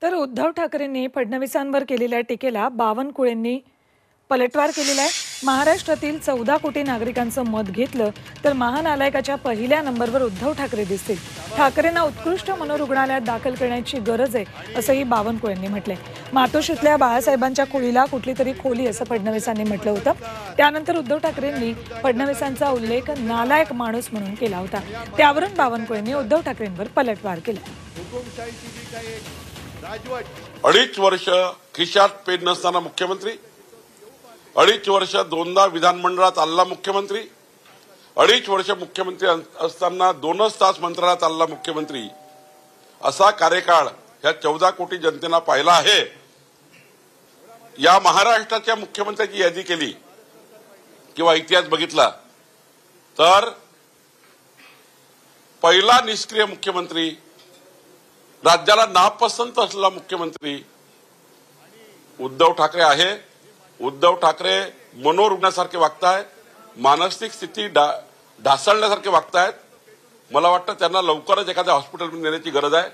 तर उद्धव ठाकरेंनी फडणवीसांवर केलेल्या टीकेला बावनकुळेंनी पलटवार केलेला आहे। महाराष्ट्रातील 14 कोटी नागरिकांचं मत घेतलं तर महानायकाच्या पहिल्या नंबरवर उद्धव ठाकरे दिसतील। ठाकरेंना उत्कृष्ट मनोरुग्णालयात दाखल करण्याची गरज आहे असंही बावनकुळेंनी म्हटलंय। मातोश्रीतल्या बाळासाहेबांच्या खोलीला कुठली तरी खोली असं फडणवीसांनी म्हटलं होतं। त्यानंतर उद्धव ठाकरेंनी फडणवीसांचा उल्लेख नालायक माणूस म्हणून केला होता। त्यावरून बावनकुळेंनी उद्धव ठाकरेंवर पलटवार केला। अडीच वर्ष खिशात पेन नसताना मुख्यमंत्री, अडीच वर्ष दोनदा विधानमंडळात आलेला मुख्यमंत्री, अडीच वर्ष मुख्यमंत्री असताना 2च तास मंत्रालयात आलेला मुख्यमंत्री, असा कार्यकाळ ह्या 14 कोटी जनतेनं पाहिला आहे। या महाराष्ट्राच्या मुख्यमंत्र्यांची यादी केली किंवा इतिहास बघितला तर पहिला निष्क्रिय मुख्यमंत्री, राज्याला नापसंत असलेला मुख्यमंत्री उद्धव ठाकरे आहे। उद्धव ठाकरे मनोरुग्णासारखे वागतायत, मानसिक स्थिती ढासळण्यासारखे वागतायत। मला वाटतं त्यांना लवकरच एखाद्या हॉस्पिटलमध्ये नेण्याची गरज आहे।